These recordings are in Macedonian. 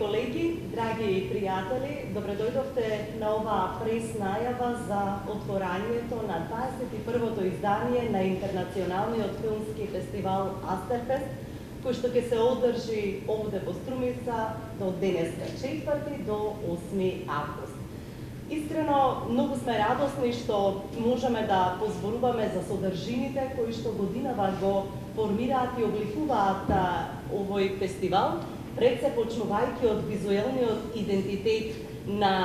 колеги, драги пријатели, добредојдовте на оваа прес најава за отворањето на 21-то издание на Интернационалниот филмски фестивал Астерфест, кој што ќе се одржи овде во Струмица до денеска 4 до 8 август. Искрено, многу сме радосни што можеме да позборуваме за содржините кои што годинава го формираат и обликуваат овој фестивал, пред се почнувајќи од визуелниот идентитет на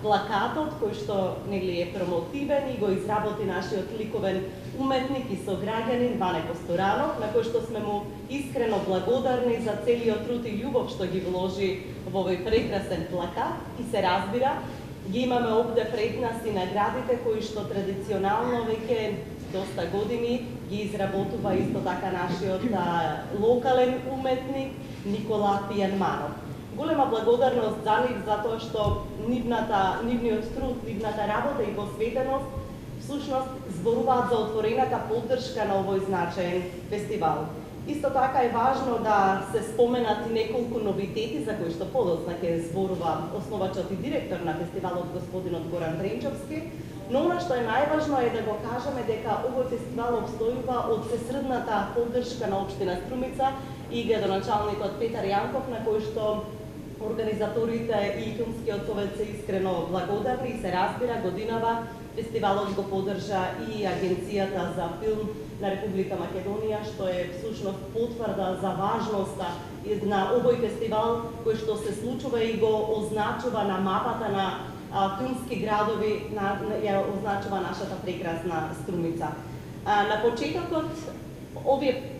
плакатот кој што нели е промотивен и го изработи нашиот ликовен уметник и сограѓанин Ване Косторанов, на кој што сме му искрено благодарни за целиот труд и љубов што ги вложи во овој прекрасен плакат и се разбира, ги имаме овде пред нас и наградите кои што традиционално веќе доста години ги изработува исто така нашиот локален уметник Никола Пијанманов. Голема благодарност за нив затоа што нивниот труд, нивната работа и посветеност всушност зборуваат за отворената поддршка на овој значаен фестивал. Исто така е важно да се споменат и неколку новитети за кои што подоцна ќе зборува основачот и директор на фестивалот господинот Горан Тренчовски, но она што е најважно е да го кажеме дека овој фестивал обстојува од всесредната поддршка на општина Струмица и градоначалникот Петар Јанков, на кој што организаторите и филмскиот совет се искрено благодарни и се разбира годинава фестивалот го поддржа и Агенцијата за филм на Република Македонија, што е всушност потврда за важноста на овој фестивал кој што се случува и го означува на мапата на филмски градови, ја означува нашата прекрасна Струмица. На почетокот, овие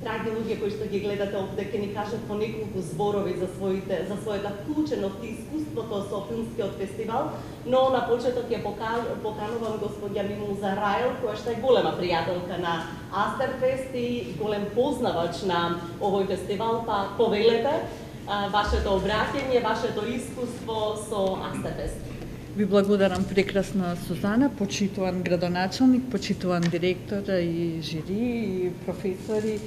драги луѓе кои што ги гледате овде ќе ни кажат по неколку зборови за својата вклученост и искуството со филмскиот фестивал, но на почеток ја поканувам господја Мимуза Рајл, која што е голема пријателка на Астерфест и голем познавач на овој фестивал, па повелете вашето обраќање, вашето искуство со Астерфест. Ви благодарам прекрасна Сузана, почитуван градоначалник, почитуван директор и жири и професори,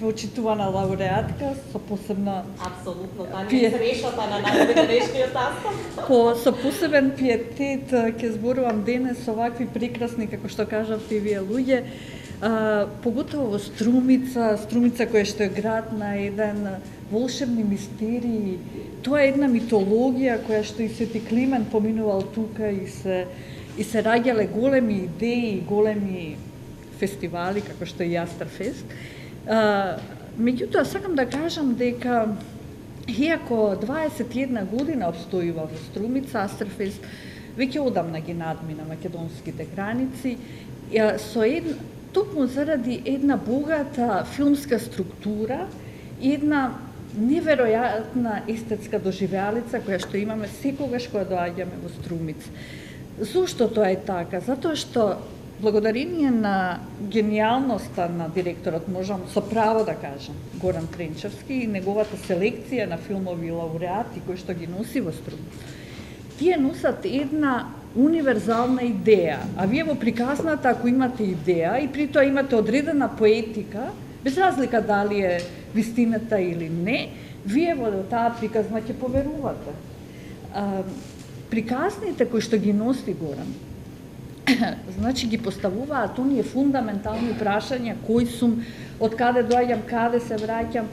почитувана лауреатка, со посебно Апсолутно, таа не е срешата на денешниот састав. Со посебен пиетет ќе зборувам денес со вакви прекрасни, како што кажавте вие луѓе, поготово во Струмица која што е град на еден волшебни мистерии. Тоа е една митологија која што и Свети Климент поминувал тука и се раѓале големи идеи, големи фестивали како што е Астерфест. Меѓутоа сакам да кажам дека иако 21 година обстојува во Струмица, Астерфест веќе одамна ги надмина македонските граници, токму заради една богата филмска структура и една неверојатна естетска доживеалица која што имаме секогаш кога доаѓаме во Струмица. Зошто тоа е така? Затоа што благодарение на гениалноста на директорот, можам со право да кажам, Горан Тренчовски и неговата селекција на филмови лауреати кои што ги носи во Струмица, тие носат една универзална идеја, а вие во приказната ако имате идеја и при тоа имате одредена поетика, без разлика дали е вистината или не, вие во таа приказна ќе поверувате. Приказните кои што ги носи Горан, значи ги поставуваат оние фундаментални прашања, кој сум, од каде доаѓам, каде се враќам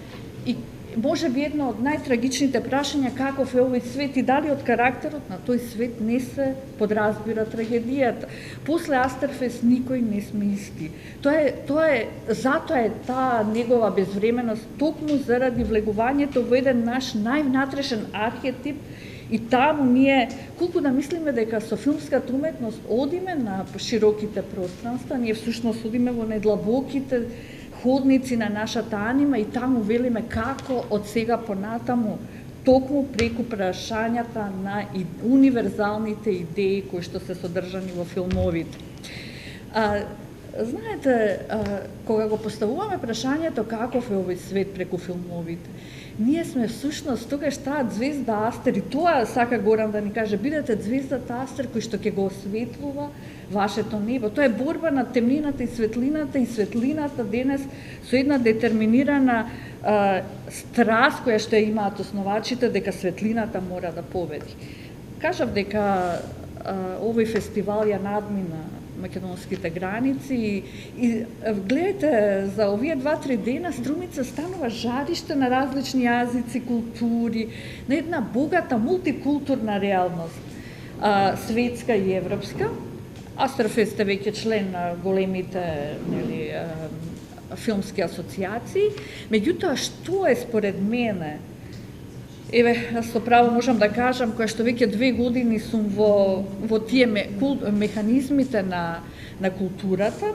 и може би едно од најтрагичните прашања каков е овој свет и дали од карактерот на тој свет не се подразбира трагедијата. После Астерфест никој не сме исти. Затоа е таа негова безвременост токму заради влегувањето во еден наш највнатрешен архетип. И таму ние, колку да мислиме дека со филмската уметност одиме на широките пространства, ние всушност одиме во најдлабоките ходници на нашата анима и таму велиме како од сега понатаму, токму преку прашањата на универзалните идеи кои што се содржани во филмовите. Знаете, кога го поставуваме прашањето каков е овој свет преку филмовите, ние сме всушност тогаш таа звезда Астер, и тоа сака Горан да ни каже, бидете звездата Астер кој што ќе го осветлува вашето небо. Тоа е борба на темнината и светлината денес со една детерминирана страст која што ја имаат основачите дека светлината мора да победи. Кажав дека овој фестивал ја надмина македонските граници и гледате, за овие 2-3 дена Струмица станува жариште на различни јазици, култури, на една богата мултикултурна реалност, светска и европска. Астерфест е веќе член на големите филмски асоциации, меѓутоа што е според мене, еве, со право можам да кажам, која што веќе 2 години сум во тие механизмите на културата,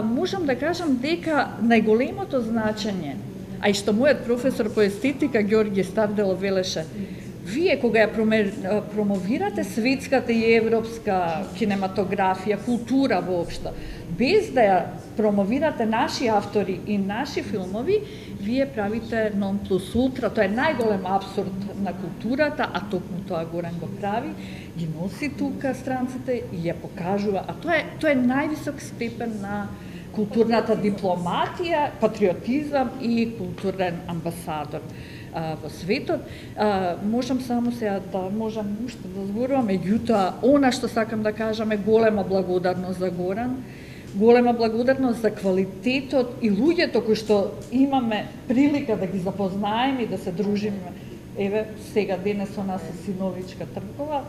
можам да кажам дека најголемото значење, а и што мојот професор по естетика Ѓорѓе Ставделов велеше, вие кога ја промовирате светската и европска кинематографија, култура воопшто, без да ја промовирате наши автори и наши филмови, вие правите non plus ultra, тоа е најголем абсурд на културата, а токму тоа Горан го прави, ги носи тука странците и ја покажува, а тоа е највисок степен на културната дипломатија, патриотизам и културен амбасадор во светот. Можам само сега да можам уште да зборувам, меѓутоа, она што сакам да кажам е голема благодарност за Горан, голема благодарност за квалитетот и луѓето кои што имаме прилика да ги запознаеме и да се дружиме. Еве, сега денес со нас е Синовичка Тркова,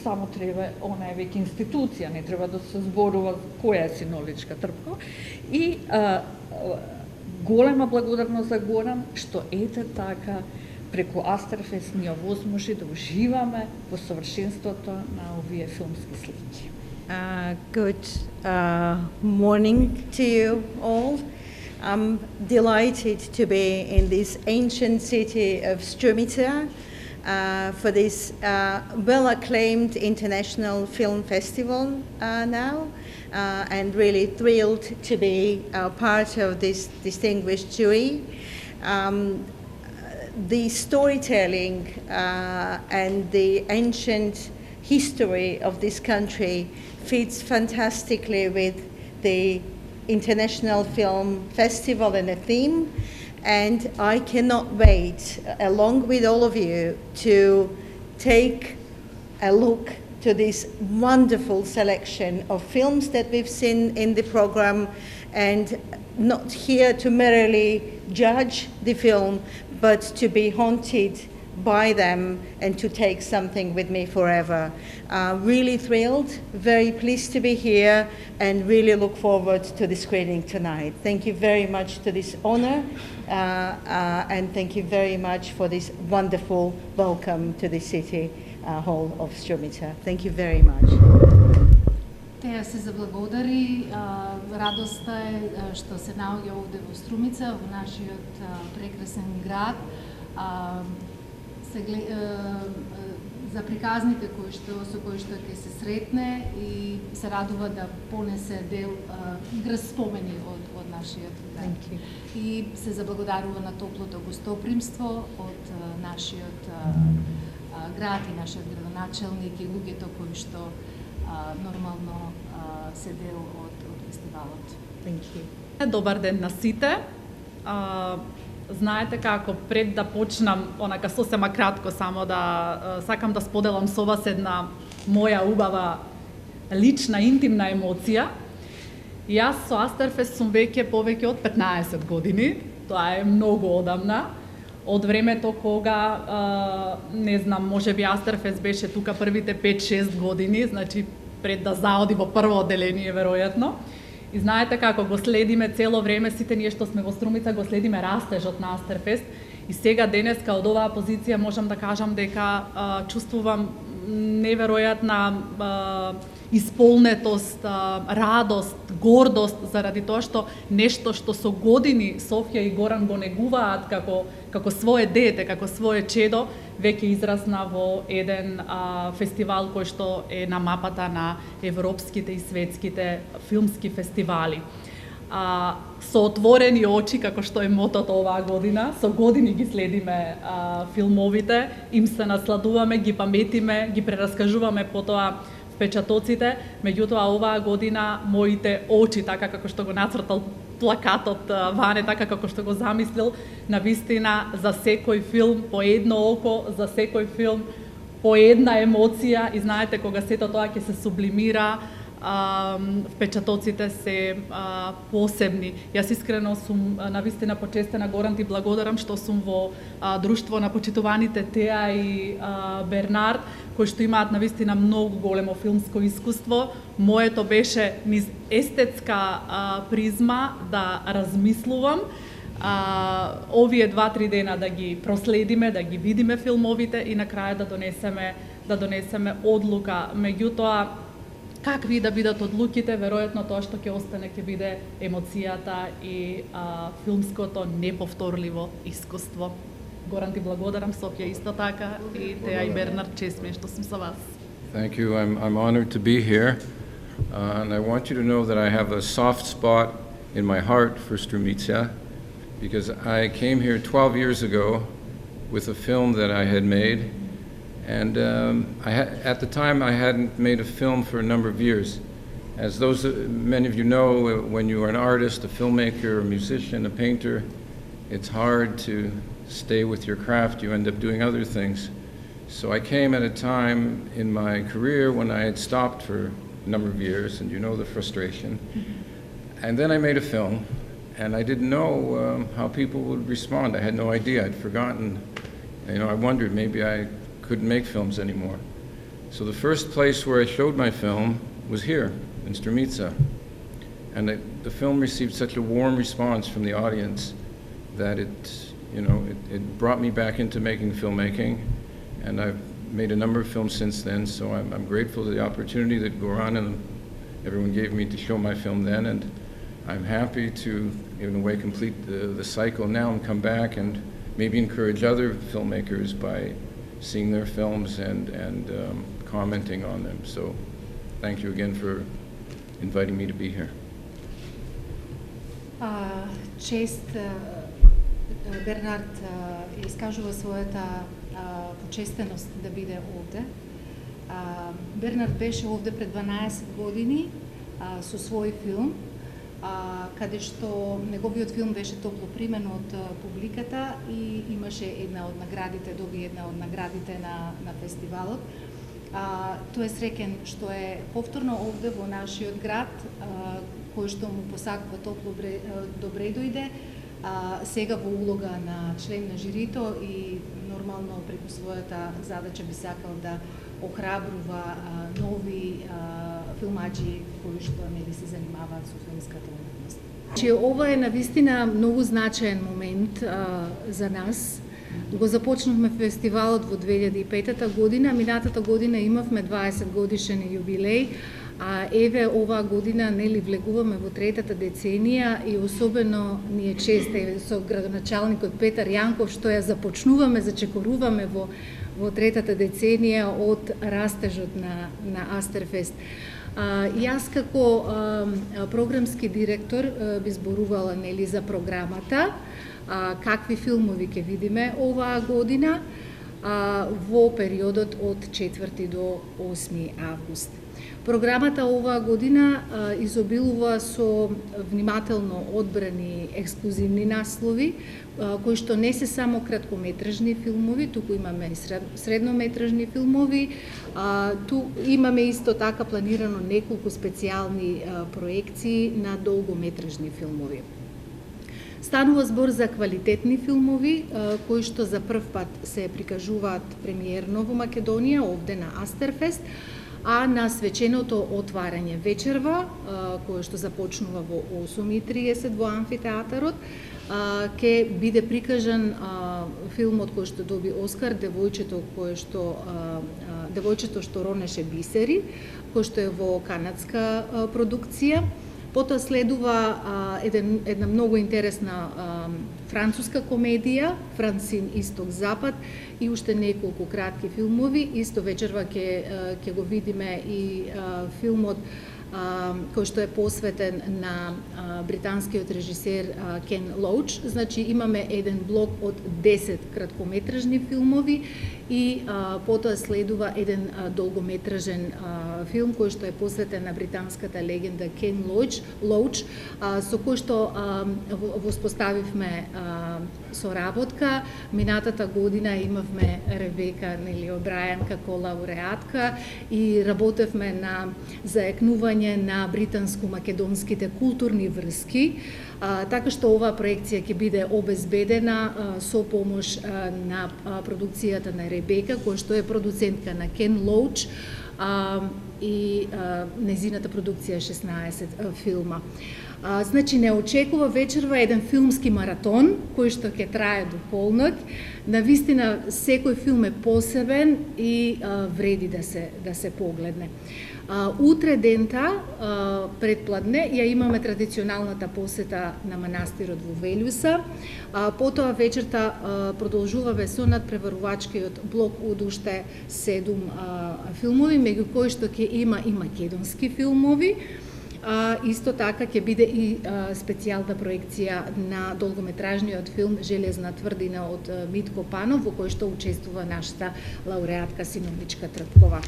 само треба, она е веќе институција, не треба да се зборува која е Синовичка Тркова. И голема благодарност за Горан, што ете така, преку Астерфест ни овозможи да уживаме во совршенството на овие филмски слики. Good morning to you all. I'm delighted to be in this ancient city of Strumica for this well-acclaimed international film festival now, and really thrilled to be part of this distinguished jury. The storytelling and the ancient history of this country fits fantastically with the International Film Festival and the theme, and I cannot wait, along with all of you, to take a look to this wonderful selection of films that we've seen in the program, and not here to merely judge the film, but to be haunted by them and to take something with me forever. Really thrilled, very pleased to be here, and really look forward to the screening tonight. Thank you very much to this honor, and thank you very much for this wonderful welcome to the City Hall of Strumica. Thank you very much. Теја се заблагодари. Радоста е што се наоѓа овде во Струмица, во нашиот прекрасен град. За приказните со кои што ќе се сретне и се радува да понесе дел игра спомени од нашиот град. И се заблагодарува на топлото гостопримство од нашиот град и нашиот градоначелник и луѓето кои што нормално се дел од фестивалот. Добар ден на сите. Знаете како, пред да почнам, онака сосема кратко само да сакам да споделам со вас една моја убава лична, интимна емоција. Јас со Астерфест сум веќе повеќе од 15 години, тоа е многу одамна, од времето кога, не знам, можеби Астерфест беше тука првите 5-6 години, значи пред да заоди во прво одделение, веројатно. И знаете како го следиме цело време, сите ние што сме во Струмица го следиме растежот на Астерфест. И сега денеска од оваа позиција можам да кажам дека чувствувам неверојатна исполнетост, радост, гордост заради тоа што нешто што со години Софија и Горан го негуваат како свое дете, како свое чедо, веќе израсна во еден фестивал кој што е на мапата на европските и светските филмски фестивали. Со отворени очи, како што е мотото оваа година, со години ги следиме филмовите, им се насладуваме, ги паметиме, ги прераскажуваме потоа впечатоците, меѓутоа оваа година моите очи, така како што го нацртал плакатот Ване, така како што го замислил, навистина за секој филм по едно око, за секој филм по една емоција, и знаете кога сето тоа ќе се сублимира, впечатоците се посебни. Јас искрено сум навистина почестена, Горан, ти благодарам што сум во друштво на почитуваните Теа и Бернард, кои што имаат навистина многу големо филмско искуство. Моето беше низ естетска призма да размислувам овие 2-3 дена да ги проследиме, да ги видиме филмовите и на крај да донесеме одлука. Меѓутоа, какви да бидат одлуките, веројатно тоа што ќе остане ќе биде емоцијата и филмското неповторливо искуство. Горан, ти благодарам, Софија исто така, и Теа и Бернард, чест ми е што сум со вас. Thank you. I'm honored to be here. And I want you to know that I have a soft spot in my heart for Strumica, because I came here 12 years ago with a film that I had made. And at the time, I hadn't made a film for a number of years. As many of you know, when you are an artist, a filmmaker, a musician, a painter, it's hard to stay with your craft. You end up doing other things. So I came at a time in my career when I had stopped for a number of years, and you know the frustration. And then I made a film, and I didn't know how people would respond. I had no idea. I'd forgotten. I wondered maybe I couldn't make films anymore. So the first place where I showed my film was here in Strumica. And the film received such a warm response from the audience that it brought me back into making filmmaking. And I've made a number of films since then, so I'm grateful to the opportunity that Goran and everyone gave me to show my film then, and I'm happy to, in a way, complete the cycle now and come back and maybe encourage other filmmakers by seeing their films and commenting on them. So thank you again for inviting me to be here. Чест Бернард искажува својата почестеност да биде овде. Бернард беше овде пред 12 години со свој филм, каде што неговиот филм беше топло примен од публиката и имаше доби една од наградите на фестивалот. Тој е среќен што е повторно овде во нашиот град, кој што му посакува топло добре дојде, сега во улога на член на жирито и нормално преку својата задача би сакал да охрабрува нови филмачи кои што нели се занимаваат со филмската уметност. Ова е навистина многу значаен момент за нас. Го започнавме фестивалот во 2005 година, минатата година имавме 20 годишен јубилеј, а еве оваа година нели влегуваме во третата деценија и особено ни е чест со градоначалникот Петар Јанков што ја започнуваме, зачекоруваме во третата деценија од растежот на Астерфест. Јас како програмски директор би зборувала нели за програмата, какви филмови ќе видиме оваа година во периодот од 4 до 8 август. Програмата оваа година изобилува со внимателно одбрани ексклузивни наслови, кои што не се само краткометражни филмови, туку имаме и среднометражни филмови, ту имаме исто така планирано неколку специјални проекции на долгометражни филмови. Станува збор за квалитетни филмови, кои што за прв пат се прикажуваат премиерно во Македонија, овде на Астерфест, а на свеченото отварање вечерва, кое што започнува во 8:30 во амфитеатарот, ќе биде прикажан филмот кој што доби Оскар, Девојчето што ронеше бисери, кој што е во канадска продукција. Потоа следува една многу интересна француска комедија, Франсин Исток-Запад, и уште неколку кратки филмови. Исто вечерва ќе го видиме и филмот кој што е посветен на британскиот режисер Кен Лоуч. Значи имаме еден блок од 10 краткометражни филмови и потоа следува еден долгометражен филм кој што е посветен на британската легенда Кен Лоуч, со кој што воспоставивме соработка. Минатата година имавме Ребека О'Брајан како лауреатка и работевме на заекнување на британско-македонските културни врски, така што оваа проекција ќе биде обезбедена со помош на продукцијата на Ребека, која што е продуцентка на Кен Лоуч, и незината продукција 16 филма. Значи не очекува вечерва еден филмски маратон кој што ќе трае до полноќ. Навистина секој филм е посебен и вреди да се погледне. Утре дента, предпладне, ја имаме традиционалната посета на манастирот во Велјуса. Потоа вечерта продолжуваме со надпреварувачкиот блок од уште 7 филмови, меѓу кои што ќе има и македонски филмови. Исто така ќе биде и специјална проекција на долгометражниот филм Железна тврдина од Митко Панов, во кој што учествува нашата лауреатка Синовничка Трпкова.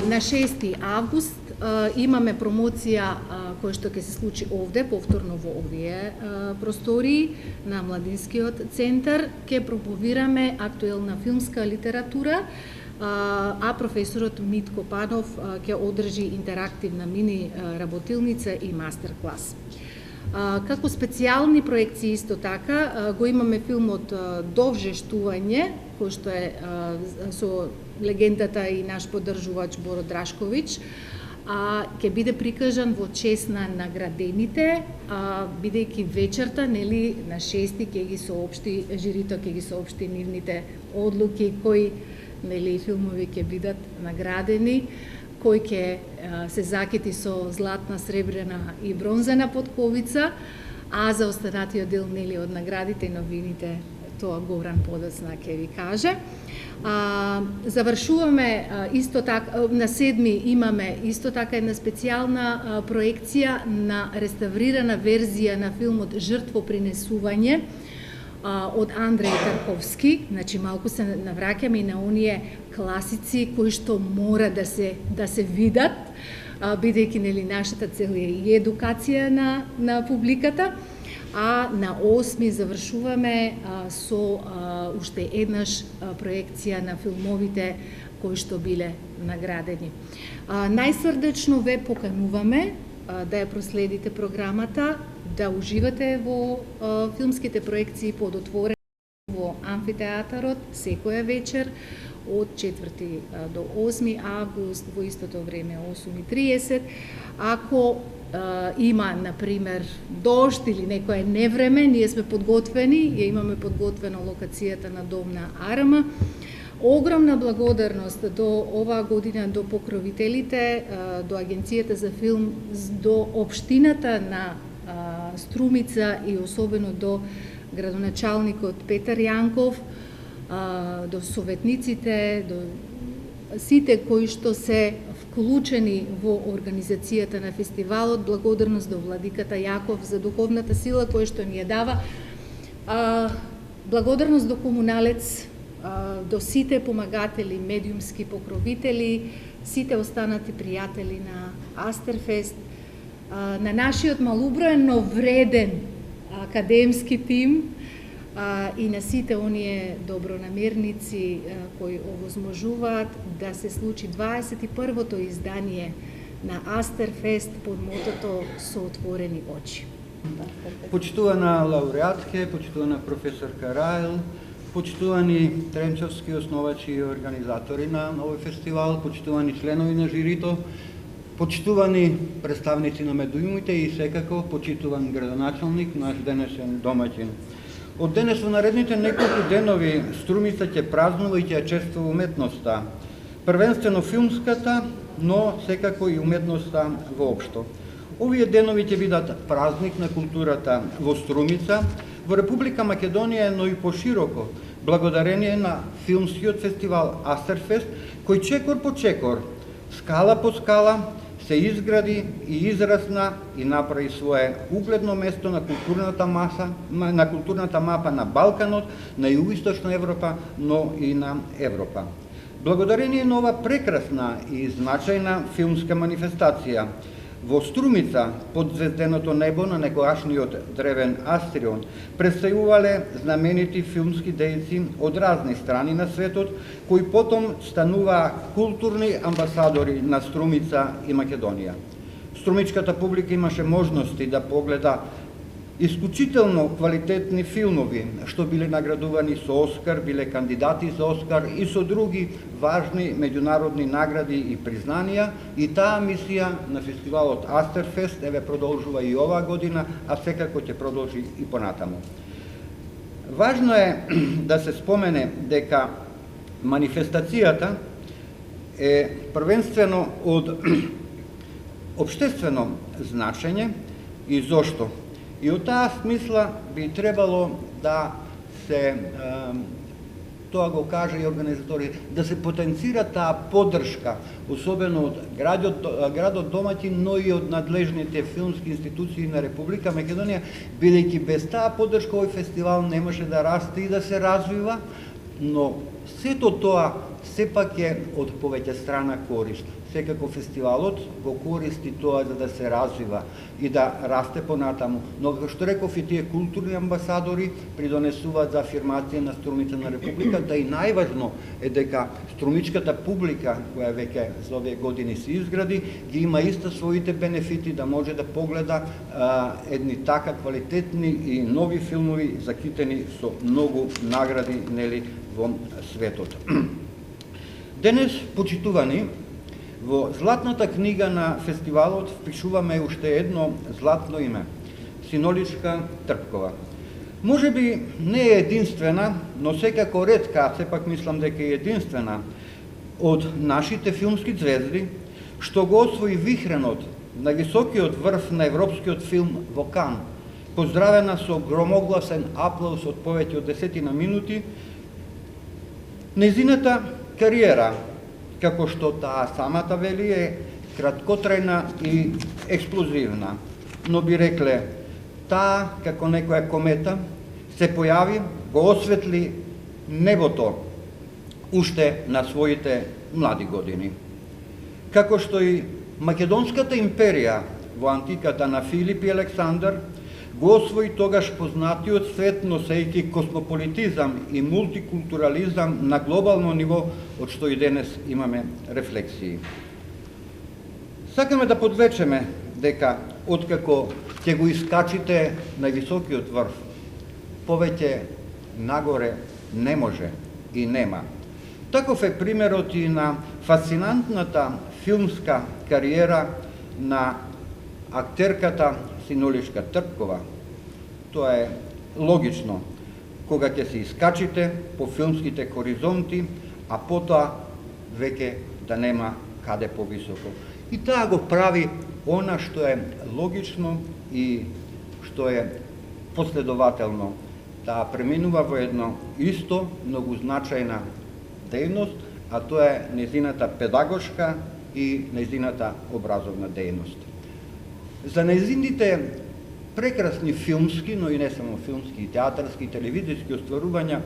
На 6 август имаме промоција која што ќе се случи овде, повторно во овие простории на Младинскиот центар. Ќе промовираме актуелна филмска литература, а професорот Митко Панов ќе одржи интерактивна мини работилница и мастер-клас. Како специјални проекции исто така го имаме филмот Довжештување, кој што е со легендата и наш поддржувач Боро Драшковиќ, ќе биде прикажан во чест на наградените, бидејќи вечерта, нели, на 6 ќе ги соопшти, жирито ќе ги соопшти нивните одлуки, кои, нели, филмови ќе бидат наградени, кој ќе се закити со златна, сребрена и бронзена потковица, а за останатиот дел, нели, од наградите и новините, тоа Горан подоцна ќе ви каже. Завршуваме исто така, на 7 имаме исто така една специјална проекција на реставрирана верзија на филмот Жртвопринесување од Андреј Тарковски. Значи малку се навраќаме и на оние класици кои што мора да се видат, бидејќи, нели, нашата цел е и едукација на публиката. А на 8 завршуваме со уште еднаш проекција на филмовите кои што биле наградени. Најсрдечно ве покануваме да ја проследите програмата, да уживате во филмските проекции под отворено во амфитеатарот секоја вечер од 4 до 8 август, во истото време 8:30. Ако има, например, дожд или некое невреме, ние сме подготвени, ја имаме подготвено локацијата на Дом на АРМ. Огромна благодарност до оваа година до покровителите, до Агенцијата за филм, до општината на Струмица и особено до градоначалникот Петар Јанков, до советниците, до сите кои што се вклучени во организацијата на фестивалот. Благодарност до владиката Јаков за духовната сила која што ни ја дава. Благодарност до Комуналец, до сите помагатели, медиумски покровители, сите останати пријатели на Астерфест, на нашиот малуброен, но вреден академски тим и на сите оние добронамерници кои овозможуваат да се случи 21-то издание на Астерфест под мотото со отворени очи. Почитувана лауреатке, почитувана професорка Райл, почитувани Тремчовски основачи и организатори на овој фестивал, почитувани членови на жирито, почитувани представници на медиумите и секако почитуван градоначалник, наш денешен домаќин. Од денес во наредните неколку денови Струмица ќе празнува и ќе чествува уметноста. Првенствено филмската, но секако и уметноста воопшто. Овие денови ќе бидат празник на културата во Струмица, во Република Македонија, но и пошироко, благодарение на филмскиот фестивал Астерфест, кој чекор по чекор, скала по скала, се изгради и израсна и направи свое угледно место на културната мапа на Балканот, на Југоисточна Европа, но и на Европа. Благодарение на ова прекрасна и значајна филмска манифестација, во Струмица, под звезденото небо на некогашниот древен Астрион, представувале знаменити филмски дејци од разни страни на светот, кои потом стануваа културни амбасадори на Струмица и Македонија. Струмичката публика имаше можности да погледа исклучително квалитетни филмови, што биле наградувани со Оскар, биле кандидати за Оскар и со други важни меѓународни награди и признанија, и таа мисија на фестивалот Астерфест еве продолжува и оваа година, а секако ќе продолжи и понатаму. Важно е да се спомене дека манифестацијата е првенствено од општествено значење и зошто. И од таа смисла би требало да се, тоа го кажа и организатори, да се потенцира таа поддршка, особено од градот домаќин, но и од надлежните филмски институции на Република Македонија, бидејќи без таа поддршка овој фестивал не може да расте и да се развива, но сето тоа сепак е од повеќе страна корист. Секако фестивалот го користи тоа за да се развива и да расте понатаму. Но, како што реков, и тие културни амбасадори придонесуваат за афирмација на Струмица на Републиката, и најважно е дека струмичката публика, која веќе за овие години се изгради, ги има исто своите бенефити да може да погледа едни така квалитетни и нови филмови закитени со многу награди, нели, во светот. Денес, почитувани, во златната книга на фестивалот впишуваме уште едно златно име – Синоличка Трпкова. Може би не е единствена, но секако ретка, а сепак мислам дека е единствена од нашите филмски звезди, што го освои вихренот на високиот врв на европскиот филм во Кан, поздравена со громогласен аплауз од повеќе од 10 минути. Нејзината кариера, како што таа самата вели, е краткотрајна и експлозивна, но би рекле, таа, како некоја комета, се појави, го осветли небото уште на своите млади години. Како што и Македонската империја во антиката на Филип и Александар го освои тогаш познатиот свет, носејќи космополитизам и мултикултурализам на глобално ниво, од што и денес имаме рефлексии. Сакаме да подвечеме дека откако ќе го искачите на високиот врв, повеќе нагоре не може и нема. Таков е примерот и на фасцинантната филмска кариера на актерката Синоличка Трпкова. Тоа е логично, кога ќе се искачите по филмските хоризонти, а потоа веќе да нема каде повисоко. И таа го прави она што е логично и што е последователно. Таа преминува во едно исто, многу значајна дејност, а тоа е нејзината педагошка и нејзината образовна дејност. За нејзините прекрасни филмски, но и не само филмски, и театарски, и телевизиски остварувања,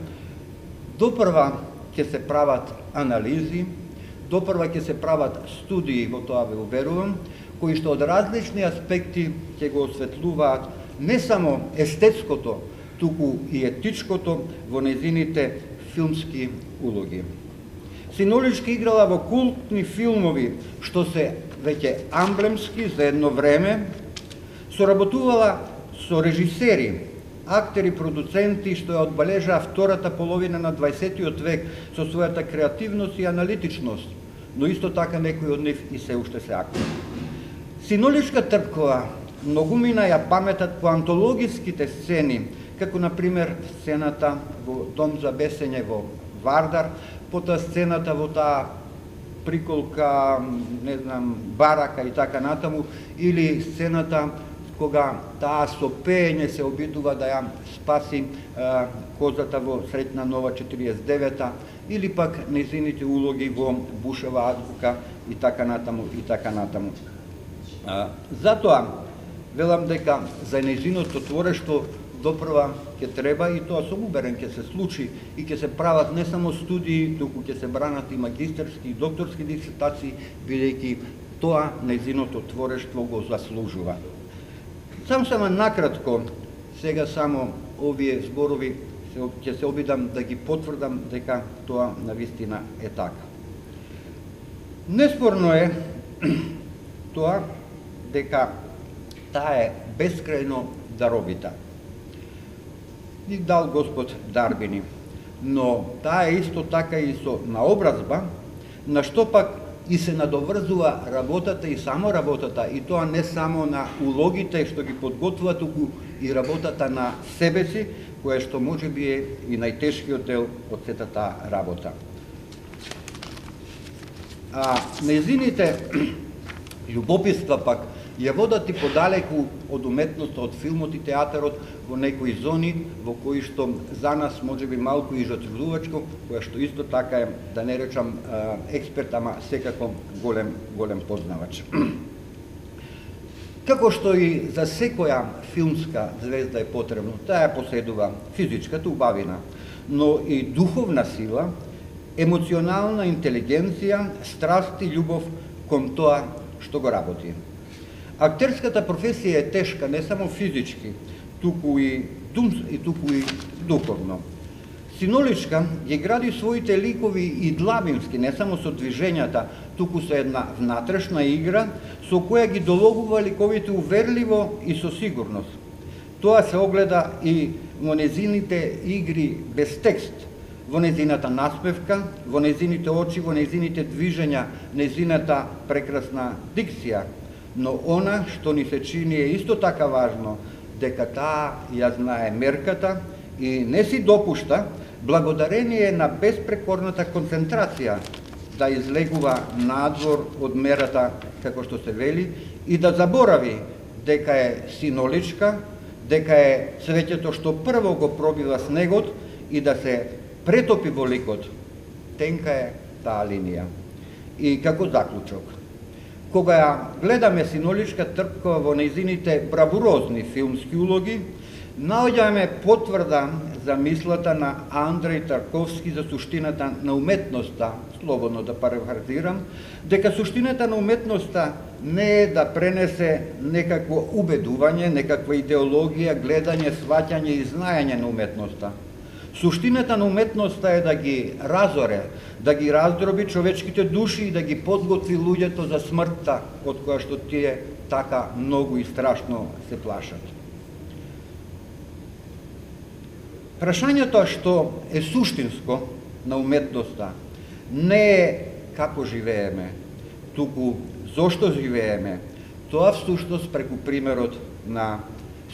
допрва ќе се прават анализи, допрва ќе се прават студии, во тоа ве уверувам, кои што од различни аспекти ќе го осветлуваат не само естетското, туку и етичкото во нејзините филмски улоги. Синоличка играла во култни филмови, што се веќе амблемски за едно време, соработувала со режисери, актери, продуценти, што ја одбележаа втората половина на 20 век со својата креативност и аналитичност, но исто така некои од нив и се уште се актери. Синоличка Трпкова многумина ја паметат по антологиските сцени, како например сцената во Дом за бесење во Вардар, потоа сцената во таа приколка, не знам, барака и така натаму, или сцената кога таа со пеење се обидува да ја спаси козата во Среќна нова 49-та, или пак незините улоги во Бушева азбука и така натаму и така натаму. Затоа велам дека за незиното творештво допрва ќе треба, и тоа сум убеден ќе се случи, и ќе се прават не само студии, туку ќе се бранат и магистарски и докторски дисертации, бидејќи тоа незиното творештво го заслужува. Само накратко, сега само овие зборови ќе се обидам да ги потврдам дека тоа навистина е така. Неспорно е тоа дека таа е бескрајно даровита. Ни дал Господ дарбини, но таа е исто така и со наобразба, на што пак и се надоврзува работата и само работата, и тоа не само на улогите што ги подготвува, туку и работата на себе си, кое што може би е и најтешкиот дел од сета таа работа. Незините љубопитства пак ја водат и подалеку од уметноста, од филмот и театарот, во некои зони во кои што за нас може би малку и жртвувачко, која што исто така е, да не речам експерт, ама секако голем познавач. Како што и за секоја филмска звезда е потребно, таа ја поседува физичката убавина, но и духовна сила, емоционална интелигенција, страст и љубов кон тоа што го работи. Актерската професија е тешка не само физички, туку и духовно. Синоличка ги гради своите ликови и длабински, не само со движењата, туку со една внатрешна игра, со која ги дологува ликовите уверливо и со сигурност. Тоа се огледа и во незините игри без текст, во незината насмевка, во незините очи, во незините движења, незината прекрасна дикција. Но она што ни се чини е исто така важно, дека таа ја знае мерката и не си допушта, благодарение на безпрекорната концентрација, да излегува надвор од мерата, како што се вели, и да заборави дека е синоличка, дека е цвеќето што прво го пробива снегот, и да се претопи во ликот. Тенка е таа линија. И како заклучок, кога ја гледаме Синоличка Трпкова во нејзините бравурозни филмски улоги, наоѓаме потврда за мислата на Андреј Тарковски за суштината на уметноста, слободно да парафразирам, дека суштината на уметноста не е да пренесе некакво убедување, некаква идеологија, гледање, сваќање и знаење на уметноста. Суштината на уметноста е да ги разоре, да ги раздроби човечките души и да ги подготви луѓето за смртта, од која што тие така многу и страшно се плашат. Прашањето што е суштинско на уметноста не е како живееме, туку зошто живееме. Тоа всушност преку примерот на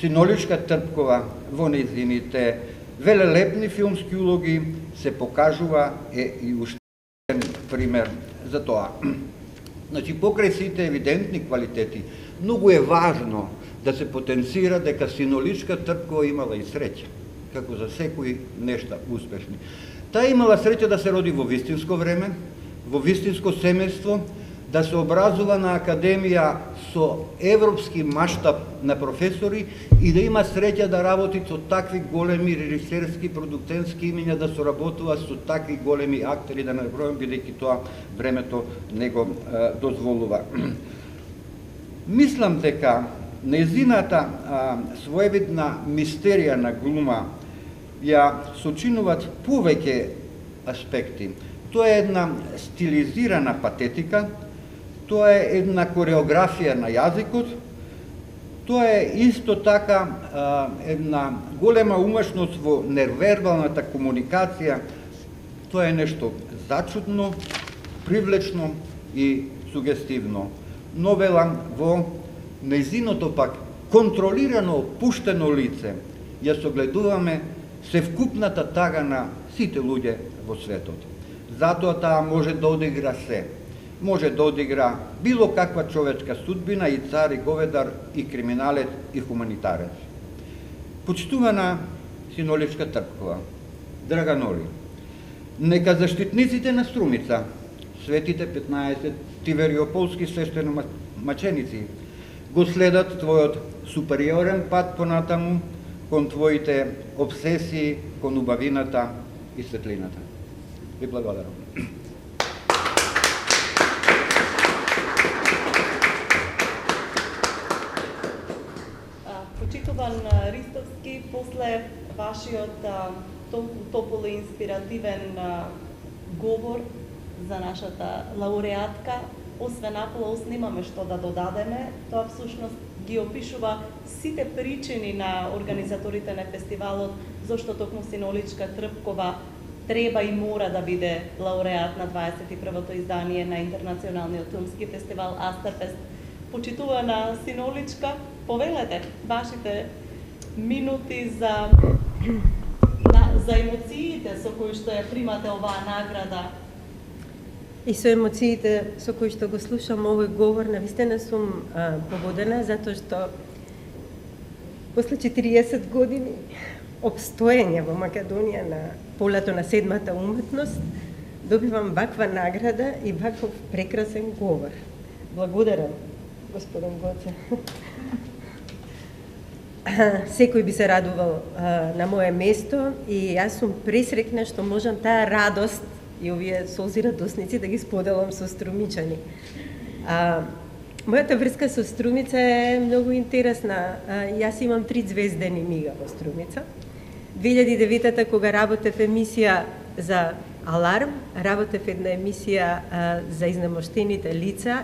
Синоличка Трпкова во нејзините велелепни филмски улоги се покажува и уште пример за тоа. Значи, покрај сите евидентни квалитети, многу е важно да се потенцира дека Синоличка Трпкова имала и среќа, како за секои нешта успешни. Таа имала среќа да се роди во вистинско време, во вистинско семејство, да се образува на академија со европски маштаб на професори и да има среќа да работи со такви големи режисерски, продуцентски имиња, да соработува со такви големи актери, да не бројам, бидејќи тоа времето не го дозволува. Мислам дека нејзината своевидна мистерија на глума ја сочинуваат повеќе аспекти. Тоа е една стилизирана патетика, тоа е една кореографија на јазикот, тоа е исто така една голема умешност во невербалната комуникација, тоа е нешто зачудно, привлечно и сугестивно. но велам во нејзиното пак контролирано пуштено лице ја согледуваме севкупната тага на сите луѓе во светот. Затоа таа може да одигра се. Може да одигра било каква човечка судбина, и цар, и говедар, и криминалец, и хуманитарец. Почитувана Синоличка Трпкова, драга Ноли, нека заштитниците на Струмица, светите 15 тивериополски свештеномаченици, го следат твојот супериорен пат понатаму кон твоите обсесии кон убавината и светлината. Ви благодарам. Почитуван Ристовски, после вашиот толку топол и инспиративен говор за нашата лауреатка, освен аплауз немаме што да додадеме. Тоа всушност ги опишува сите причини на организаторите на фестивалот зашто токму Синоличка Трпкова треба и мора да биде лауреат на 21-то издание на Интернационалниот филмски фестивал Астерфест. Почитувана Синоличка, повелете вашите минути за емоциите со кои што ја примате оваа награда. И со емоциите со кои што го слушам овој говор, навистина сум погодена, затоа што после 40 години обстоење во Македонија на полето на седмата уметност, добивам ваква награда и ваков прекрасен говор. Благодарам, господин Гоце. Секој би се радувал на моје место и јас сум пресрекна што можам таа радост и овие солзи радосници да ги споделам со струмичани. Мојата врска со Струмица е многу интересна. Јас имам 3 звездени мига во Струмица. 2009-та, кога работев емисија за Аларм, работев една емисија за изнемоштените лица,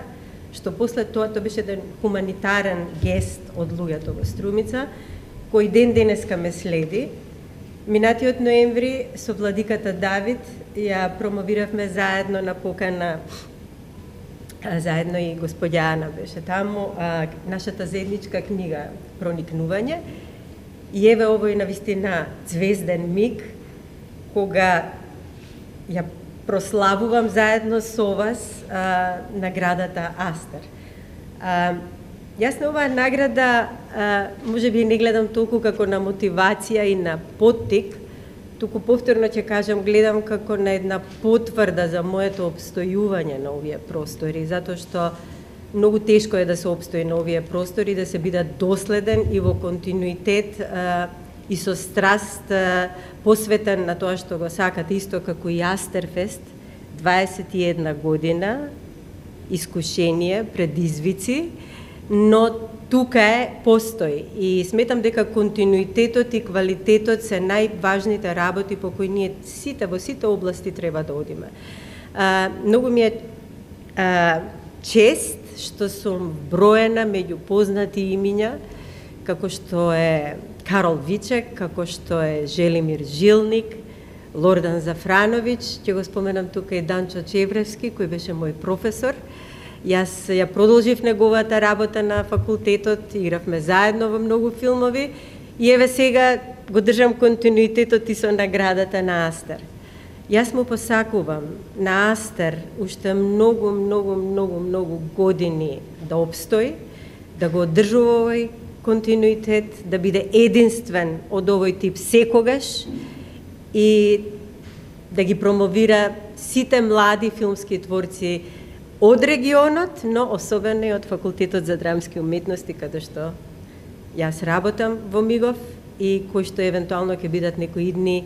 што после тоа беше еден хуманитарен гест од луѓето во Струмица, кој ден денеска ме следи. Минатиот ноември со владиката Давид ја промовиравме заедно на покана, заедно и господја Ана беше таму, нашата заедничка книга Проникнување. И еве овој навистина звезден миг, кога ја прославувам заедно со вас наградата Астер. Јас на оваа награда може би не гледам толку како на мотивација и на поттик, туку повторно ќе кажам, гледам како на една потврда за моето обстојување на овие простори, затоа што многу тешко е да се обстои на овие простори, да се биде доследен и во континуитет и со страст посветен на тоа што го сакате, исто како и Астерфест, 21 година, искушение, предизвици, но тука постои и сметам дека континуитетот и квалитетот се најважните работи по кои ние сите во сите области треба да одиме. Многу ми е чест што сум броена меѓу познати имиња, како што е Карол Вичек, како што е Желимир Жилник, Лордан Зафрановиќ, ќе го споменам тука и Данчо Чевревски, кој беше мој професор. Јас ја продолжив неговата работа на факултетот, игравме заедно во многу филмови и еве сега го држам континуитетот и со наградата на Астер. Јас му посакувам на Астер уште многу години да обстои, да го одржува овој континуитет, да биде единствен од овој тип секогаш и да ги промовира сите млади филмски творци од регионот, но особено и од Факултетот за драмски уметности, каде што јас работам во МИГОВ и кои што евентуално ќе бидат некои идни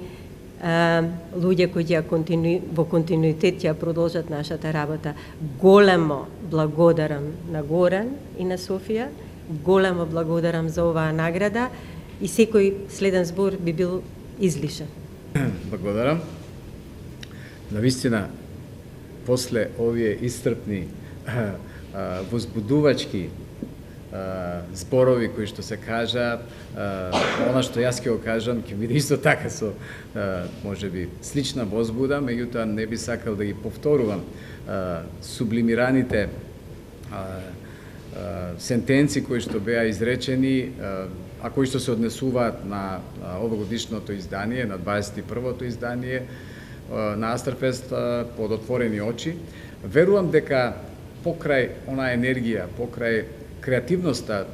луѓе кои ќе во континуитет ќе продолжат нашата работа. Големо благодарам на Горан и на Софија, големо благодарам за оваа награда и секој следен збор би бил излишен. Благодарам. Навистина, после овие истрпни, возбудувачки зборови кои што се кажа, она што јас ќе го кажам ќе биде исто така со можеби слична возбуда, меѓутоа не би сакал да ги повторувам сублимираните сентенци кои што беа изречени, а кои што се однесуваат на овогодишното издание, на 21-то издание на Астерфест под отворени очи. Верувам дека покрај она енергија, покрај креативноста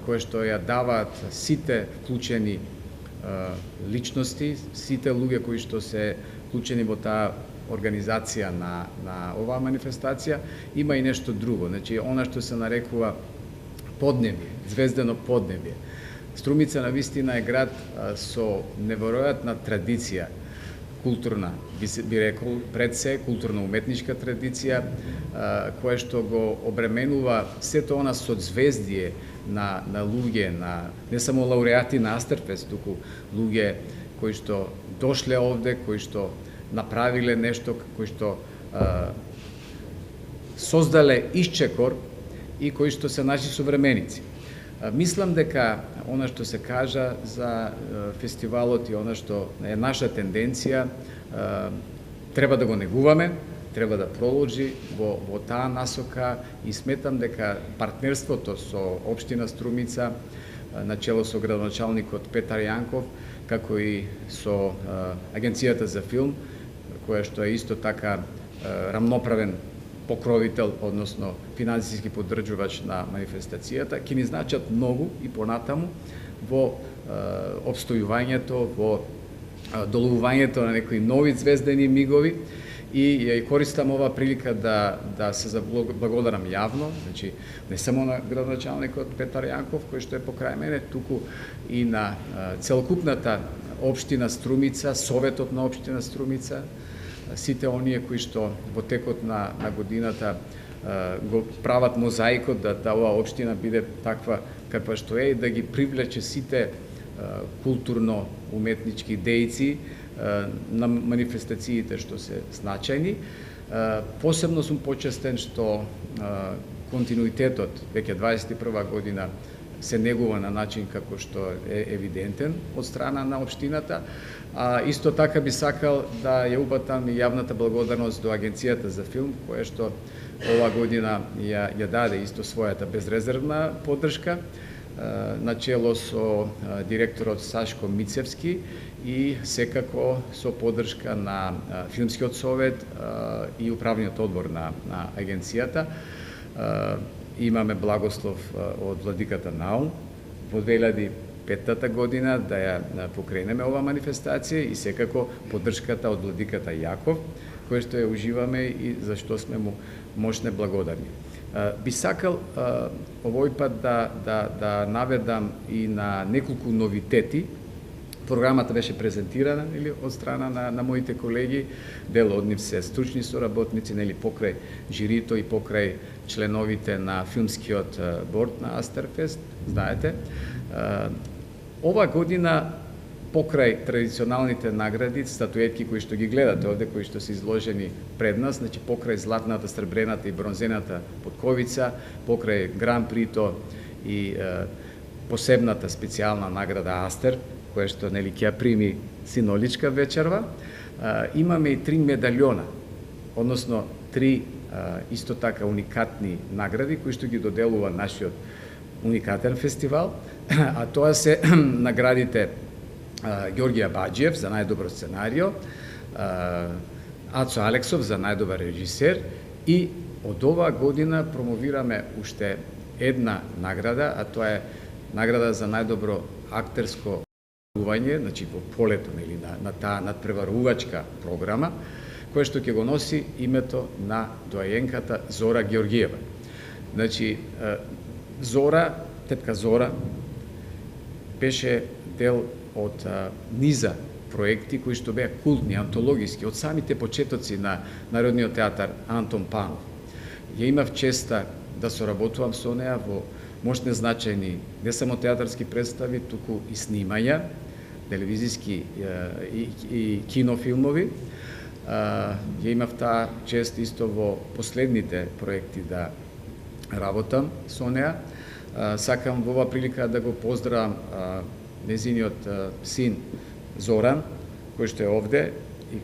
која што ја даваат сите вклучени личности, сите луѓе кои што се вклучени во таа организација на оваа манифестација, има и нешто друго. Значи, она што се нарекува поднебје, звездено поднебје. Струмица на вистина е град со неверојатна традиција, културна, би рекол, пред се, културно-уметничка традиција, која што го обременува сето она созвездие на луѓе, не само лауреати на Астерфест, туку луѓе кои што дошле овде, кои што направиле нешто, кои што создале исчекор и кои што се наши современици. Мислам дека она што се кажа за фестивалот и она што е наша тенденција, треба да го негуваме, треба да продолжи во таа насока и сметам дека партнерството со општина Струмица, начело со градоначалникот Петар Јанков, како и со Агенцијата за филм, која што е исто така рамноправен покровител, односно финансиски поддржувач на манифестацијата, ќе ни значат многу и понатаму во обстојувањето, во доловувањето на некои нови звездени мигови. И ја користам оваа прилика да се заблагодарам јавно, значи не само на градоначалникот Петар Јанков, кој што е покрај мене, туку и на целокупната општина Струмица, Советот на општина Струмица, сите оние кои што во текот на годината го прават мозаикот да оваа општина биде таква каква што е и да ги привлече сите културно-уметнички дејци на манифестациите што се значајни. Посебно сум почестен што континуитетот веќе 21 година се негува на начин како што е евидентен од страна на општината. А исто така би сакал да ја упатам и јавната благодарност до Агенцијата за филм, која што оваа година ја даде исто својата безрезервна поддршка, начело со директорот Сашко Мицевски и секако со поддршка на Филмскиот совет и управниот одбор на агенцијата. Имаме благослов од владиката Наум во 2005 година да ја покренеме оваа манифестација и секако поддршката од владиката Јаков, која што ја уживаме и за што сме му мощне благодарни. Би сакал овој пат да наведам и на неколку новитети. Програмата беше презентирана од страна на моите колеги, дел од нив се стручни соработници, покрај жирито и покрај членовите на филмскиот борд на Астерфест, знаете. Ова година покрај традиционалните награди, статуетки кои што ги гледате овде, кои што се изложени пред нас, значи покрај златната, сребрената и бронзената подковица, покрај Гран Прито и посебната специјална награда Астер, која што ќе прими синоличка вечерва, имаме и 3 медальона, односно 3 исто така уникатни награди кои што ги доделува нашиот уникатен фестивал, а тоа се наградите Ѓорѓија Баџиев за најдобро сценарио, Ацо Алексов за најдобар режисер и од оваа година промовираме уште една награда, а тоа е награда за најдобро актерско преварување, значи во полето на таа надпреварувачка програма, која што ќе го носи името на доајенката Зора Ѓорѓиева. Значи, Зора, тетка Зора, беше дел од низа проекти кои што беа култни, антологиски, од самите почетоци на Народниот театар Антон Панов. Ја имав честа да соработувам со неа во мощне значајни не само театарски представи, туку и снимања, телевизиски и кинофилмови. Ја имав таа чест исто во последните проекти да работам со неа. Сакам во оваа прилика да го поздравам незиниот син Зоран, кој што е овде и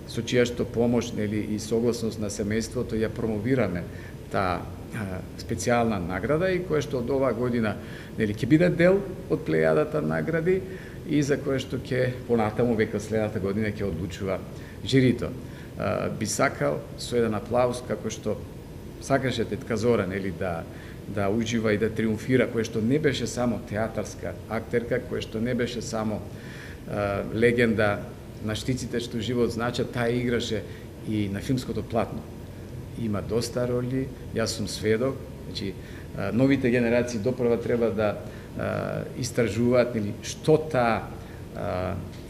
со чија што помош и согласност на семејството ја промовираме таа специјална награда и кое што од оваа година нели ќе биде дел од плејадата награди и за кое што ќе понатаму веќе следната година ќе одлучува жирито. Би сакал со еден аплауз како што сакаше тетка Зора нели да ужива и да триумфира, кое што не беше само театарска актерка, кое што не беше само легенда на штиците што живот значат, таа играше и на филмското платно. Има доста роли, јас сум сведок, значи новите генерации допрва треба да истражуваат или што таа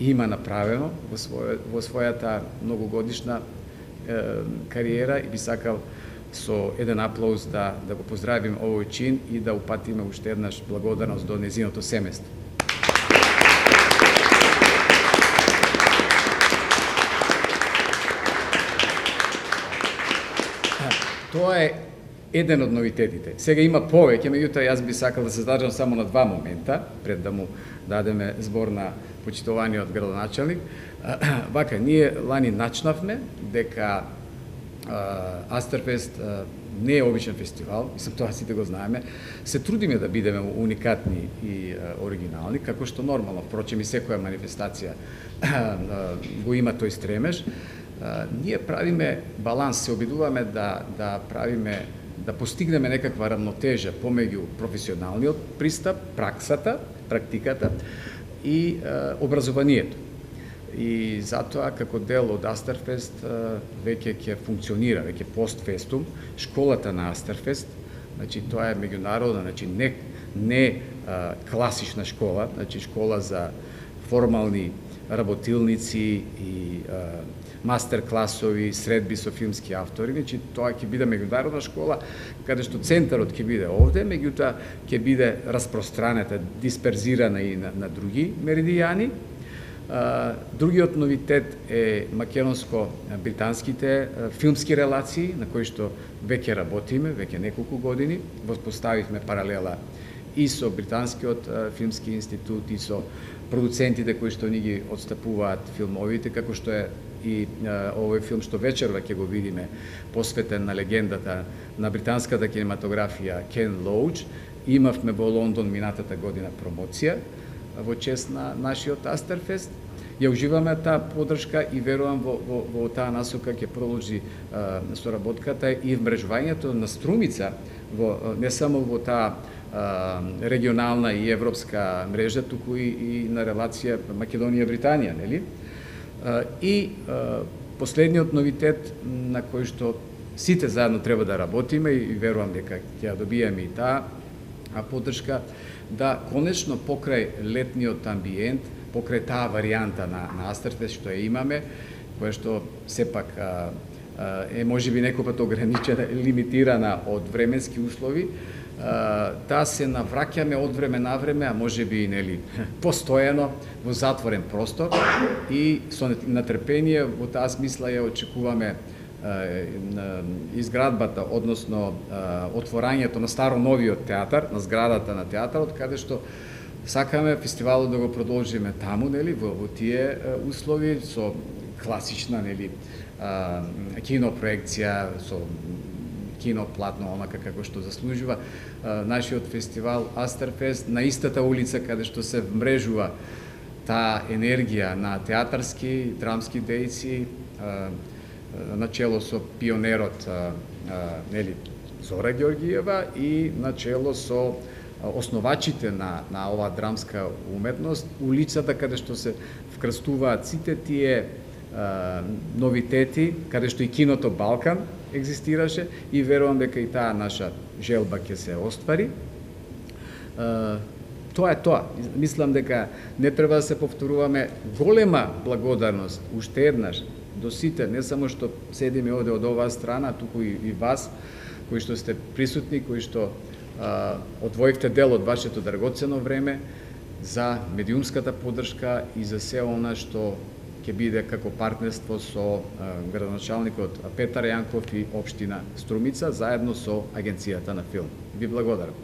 има направено во својата многогодишна кариера и би сакал со еден аплауз да го поздравим овој чин и да упатиме уште еднаш благодарност до незиното семејство. Тоа е еден од новитетите. Сега има повеќе, меѓутоа јас би сакал да се задржам само на два момента, пред да му дадеме збор на почитуваниот градоначалник. Вака, ние лани начнавме дека Астерфест не е обичен фестивал, мислам тоа сите го знаеме. Се трудиме да бидеме уникатни и оригинални, како што нормално, впрочем и секоја манифестација го има тој стремеж. Ние правиме баланс, се обидуваме да правиме, да постигнеме некаква равнотежа помеѓу професионалниот пристап, практиката и образованието. И затоа, како дел од Астерфест, веќе ќе функционира, веќе постфестум, школата на Астерфест, значи тоа е меѓународна, значи не класична школа, значи школа за формални работилници и мастер класови, средби со филмски автори, значи тоа ќе биде меѓународна школа, каде што центарот ќе биде овде, меѓутоа ќе биде распространета, дисперзирана и на други меридијани. Другиот новитет е македонско-британските филмски релации, на кои што веќе работиме, веќе неколку години. Воспоставивме паралела и со Британскиот филмски институт, и со продуцентите кои што ни ги отстапуваат филмовите, како што е и овој филм што вечерва ќе го видиме, посветен на легендата на британската кинематографија Кен Лоуч. Имавме во Лондон минатата година промоција во чест на нашиот Астерфест. Ја уживаме таа поддршка и верувам во таа насока ќе продолжи соработката и вмрежувањето на Струмица не само во таа регионална и европска мрежа, туку и на релација Македонија-Британија, нели? И последниот новитет на кој што сите заедно треба да работиме и верувам дека ќе ја добиеме и таа поддршка, да конечно покрај летниот амбиент, покрај таа варијанта на Астерфест што ја имаме, која што сепак е можеби некој пат ограничена, лимитирана од временски услови, да се навраќаме од време на време, а можеби нели постојано во затворен простор и со натрпение во таа смисла ја очекуваме изградбата, односно отворањето на старо-новиот театар, на зградата на театарот, каде што сакаме фестивалот да го продолжиме таму, нели, во тие услови, со класична, нели, кинопроекција, со киноплатно, онака како што заслужува нашиот фестивал Астерфест, на истата улица каде што се вмрежува таа енергија на театарски, драмски дејци, начело со пионерот нели Зора Ѓорѓиева и начело со основачите на оваа драмска уметност, улицата каде што се вкрстуваат сите тие новитети, каде што и киното Балкан екзистираше и верувам дека и таа наша желба ќе се оствари. Тоа е тоа. Мислам дека не треба да се повторуваме. Голема благодарност уште еднаш до сите, не само што седиме овде од оваа страна, туку и вас, кои што сте присутни, кои што одвоивте дел од вашето драгоцено време за медиумската поддршка и за се она што ќе биде како партнерство со градоначалникот Петар Јанков и општина Струмица, заедно со Агенцијата на филм. Ви благодарам.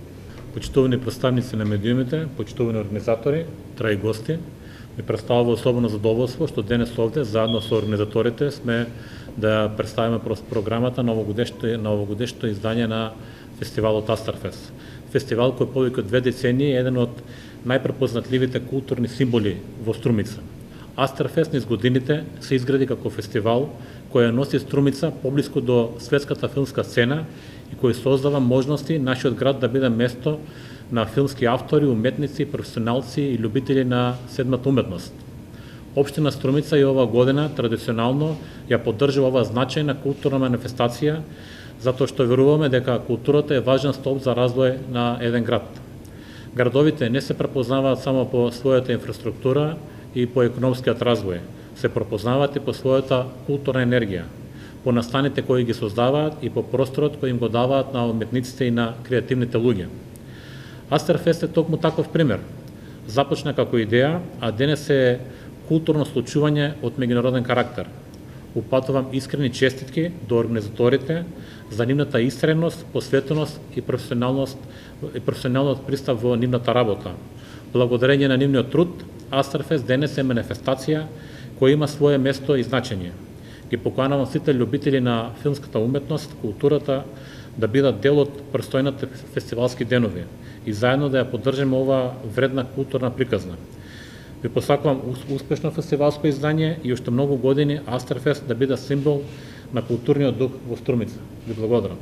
Почитувани представници на медиумите, почитувани организатори, драги гости, Ми представува особено задоволство што денес овде заедно со организаторите сме да представиме програмата на овогодишното издание на фестивалот Астерфест. Фестивал кој повеќе од 2 децении е еден од најпрепознатливите културни символи во Струмица. Астерфест низ годините се изгради како фестивал кој носи Струмица поблиску до светската филмска сцена и кој создава можности нашиот град да биде место на филмски автори, уметници, професионалци и љубители на седмата уметност. Општина Струмица и оваа година традиционално ја поддржува оваа значајна културна манифестација, затоа што веруваме дека културата е важен столб за развој на еден град. Градовите не се препознаваат само по својата инфраструктура и по економскиот развој, се препознаваат и по својата културна енергија, по настаните кои ги создаваат и по просторот кој им го даваат на уметниците и на креативните луѓе. Астерфест е токму таков пример. Започна како идеја, а денес е културно случување од меѓународен карактер. Упатувам искрени честитки до организаторите за нивната истреност, посветеност и професионалниот пристап во нивната работа. Благодарење на нивниот труд, Астерфест денес е манифестација која има свое место и значење. Ги поканувам сите љубители на филмската уметност, културата да бидат дел од престојните фестивалски денови и заедно да ја поддржиме оваа вредна културна приказна. Ви посакувам успешно фестивалско издание и уште многу години Астерфест да биде символ на културниот дух во Струмица. Ви благодарам.